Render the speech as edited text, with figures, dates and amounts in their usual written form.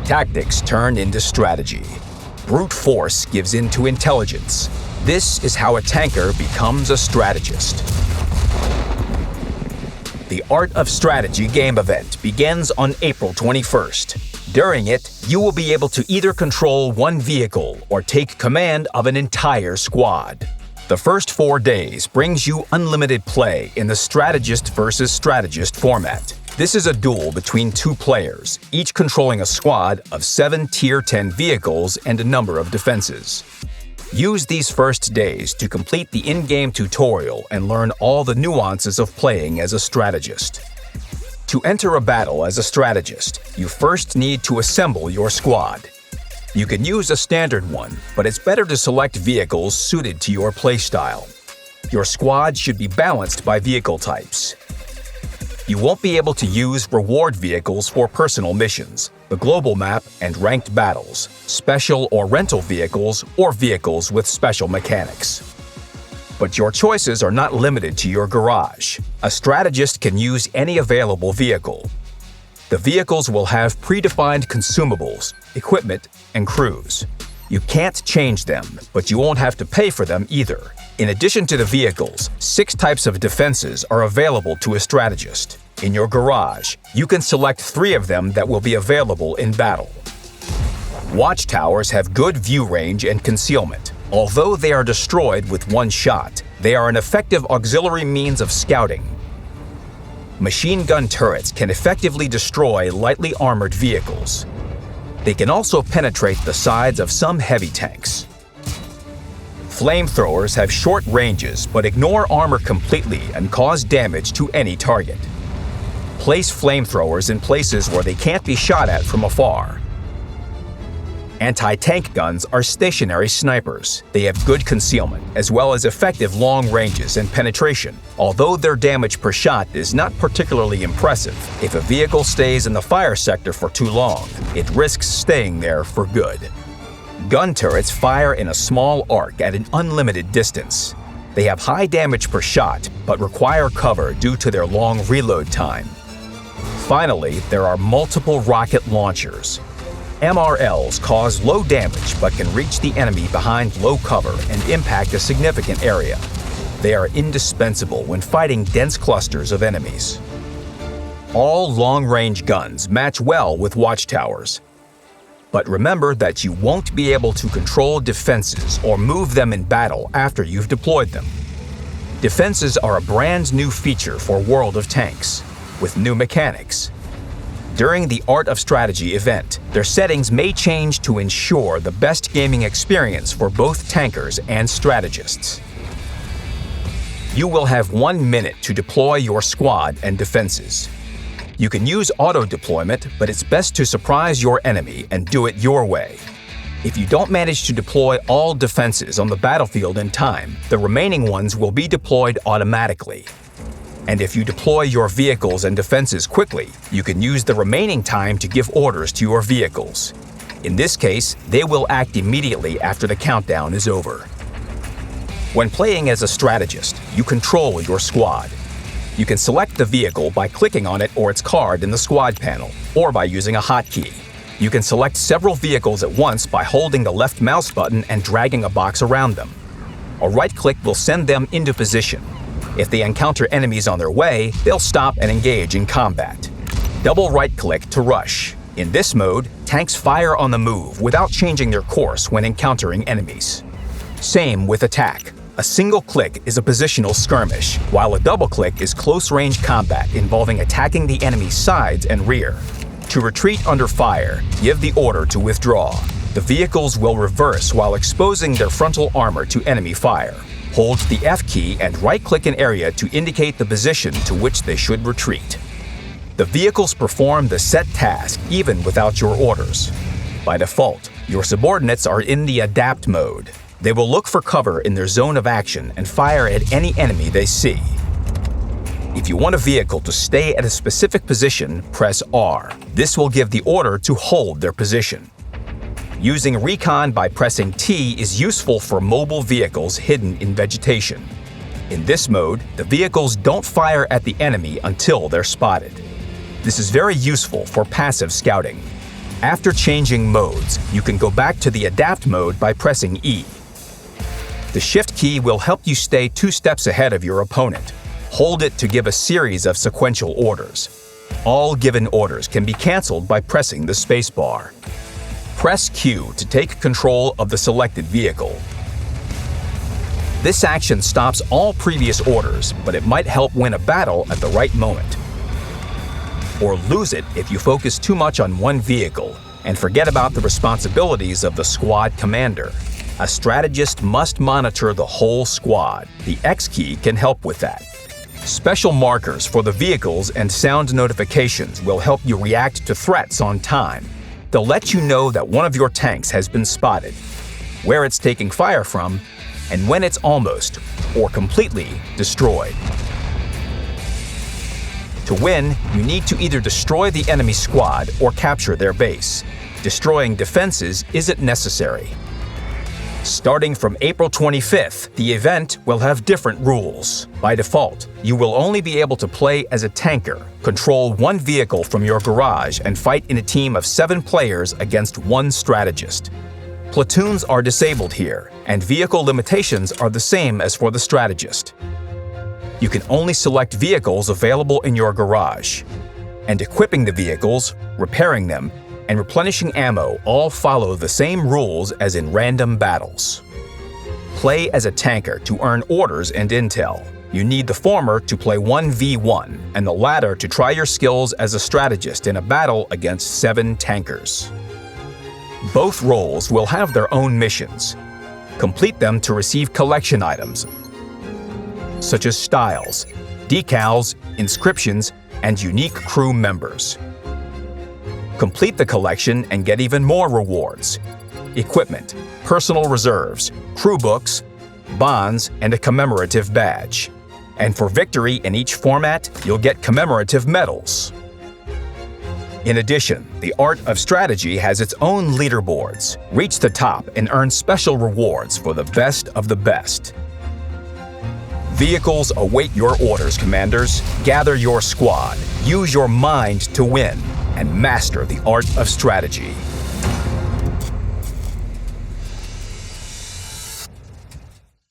Tactics turn into strategy. Brute force gives into intelligence. This is how a tanker becomes a strategist. The Art of Strategy game event begins on April 21st. During it, you will be able to either control one vehicle or take command of an entire squad. The first 4 days brings you unlimited play in the strategist versus strategist format. This is a duel between 2 players, each controlling a squad of 7 Tier 10 vehicles and a number of defenses. Use these first days to complete the in-game tutorial and learn all the nuances of playing as a strategist. To enter a battle as a strategist, you first need to assemble your squad. You can use a standard one, but it's better to select vehicles suited to your playstyle. Your squad should be balanced by vehicle types. You won't be able to use reward vehicles for personal missions, the global map and ranked battles, special or rental vehicles, or vehicles with special mechanics. But your choices are not limited to your garage. A strategist can use any available vehicle. The vehicles will have predefined consumables, equipment, and crews. You can't change them, but you won't have to pay for them either. In addition to the vehicles, 6 types of defenses are available to a strategist. In your garage, you can select 3 of them that will be available in battle. Watchtowers have good view range and concealment. Although they are destroyed with one shot, they are an effective auxiliary means of scouting. Machine gun turrets can effectively destroy lightly armored vehicles. They can also penetrate the sides of some heavy tanks. Flamethrowers have short ranges but ignore armor completely and cause damage to any target. Place flamethrowers in places where they can't be shot at from afar. Anti-tank guns are stationary snipers. They have good concealment, as well as effective long ranges and penetration. Although their damage per shot is not particularly impressive, if a vehicle stays in the fire sector for too long, it risks staying there for good. Gun turrets fire in a small arc at an unlimited distance. They have high damage per shot, but require cover due to their long reload time. Finally, there are multiple rocket launchers. MRLs cause low damage but can reach the enemy behind low cover and impact a significant area. They are indispensable when fighting dense clusters of enemies. All long-range guns match well with watchtowers. But remember that you won't be able to control defenses or move them in battle after you've deployed them. Defenses are a brand new feature for World of Tanks, with new mechanics. During the Art of Strategy event, their settings may change to ensure the best gaming experience for both tankers and strategists. You will have 1 minute to deploy your squad and defenses. You can use auto-deployment, but it's best to surprise your enemy and do it your way. If you don't manage to deploy all defenses on the battlefield in time, the remaining ones will be deployed automatically. And if you deploy your vehicles and defenses quickly, you can use the remaining time to give orders to your vehicles. In this case, they will act immediately after the countdown is over. When playing as a strategist, you control your squad. You can select the vehicle by clicking on it or its card in the squad panel, or by using a hotkey. You can select several vehicles at once by holding the left mouse button and dragging a box around them. A right-click will send them into position. If they encounter enemies on their way, they'll stop and engage in combat. Double right-click to rush. In this mode, tanks fire on the move without changing their course when encountering enemies. Same with attack. A single click is a positional skirmish, while a double click is close-range combat involving attacking the enemy's sides and rear. To retreat under fire, give the order to withdraw. The vehicles will reverse while exposing their frontal armor to enemy fire. Hold the F key and right-click an area to indicate the position to which they should retreat. The vehicles perform the set task even without your orders. By default, your subordinates are in the adapt mode. They will look for cover in their zone of action and fire at any enemy they see. If you want a vehicle to stay at a specific position, press R. This will give the order to hold their position. Using recon by pressing T is useful for mobile vehicles hidden in vegetation. In this mode, the vehicles don't fire at the enemy until they're spotted. This is very useful for passive scouting. After changing modes, you can go back to the Adapt mode by pressing E. The Shift key will help you stay 2 steps ahead of your opponent. Hold it to give a series of sequential orders. All given orders can be cancelled by pressing the spacebar. Press Q to take control of the selected vehicle. This action stops all previous orders, but it might help win a battle at the right moment. Or lose it if you focus too much on one vehicle and forget about the responsibilities of the squad commander. A strategist must monitor the whole squad. The X key can help with that. Special markers for the vehicles and sound notifications will help you react to threats on time. They'll let you know that one of your tanks has been spotted, where it's taking fire from, and when it's almost, or completely, destroyed. To win, you need to either destroy the enemy squad or capture their base. Destroying defenses isn't necessary. Starting from April 25th, the event will have different rules. By default, you will only be able to play as a tanker, control one vehicle from your garage, and fight in a team of 7 players against 1 strategist. Platoons are disabled here, and vehicle limitations are the same as for the strategist. You can only select vehicles available in your garage. And equipping the vehicles, repairing them, and replenishing ammo all follow the same rules as in random battles. Play as a tanker to earn orders and intel. You need the former to play 1v1, and the latter to try your skills as a strategist in a battle against 7 tankers. Both roles will have their own missions. Complete them to receive collection items, such as styles, decals, inscriptions, and unique crew members. Complete the collection and get even more rewards: equipment, personal reserves, crew books, bonds, and a commemorative badge. And for victory in each format, you'll get commemorative medals. In addition, the Art of Strategy has its own leaderboards. Reach the top and earn special rewards for the best of the best. Vehicles await your orders, commanders. Gather your squad, use your mind to win, and master the Art of Strategy.